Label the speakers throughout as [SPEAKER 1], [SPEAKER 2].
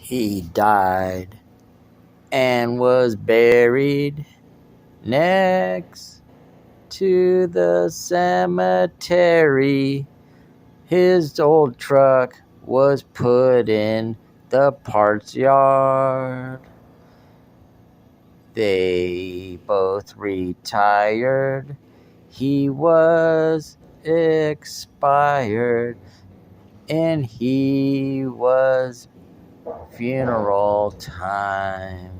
[SPEAKER 1] He died and was buried next to the cemetery. His old truck was put in the parts yard. They both retired. He was expired, and he was funeral time.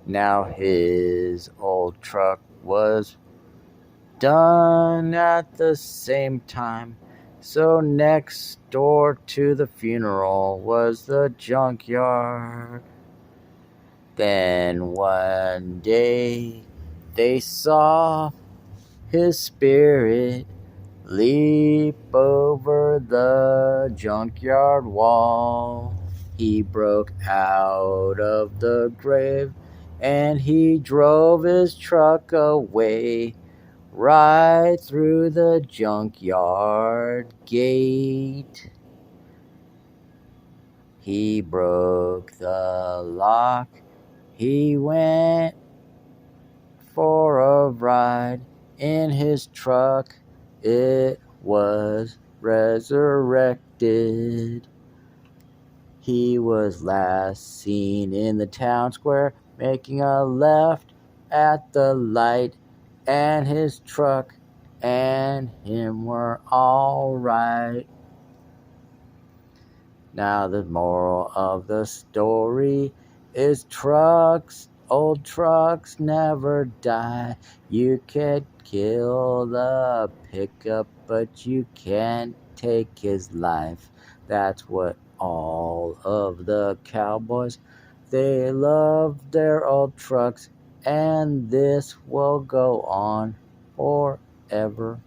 [SPEAKER 1] Now his old truck was done at the same time. So next door to the funeral was the junkyard. Then one day they saw his spirit leap over the junkyard wall. He broke out of the grave and he drove his truck away right through the junkyard gate. He broke the lock. He went for a ride in his truck. It was resurrected. He was last seen in the town square, making a left at the light, and his truck and him were all right. Now the moral of the story is old trucks never die. You can kill the pickup, but you can't take his life. That's what all of the cowboys, they love their old trucks, and this will go on forever.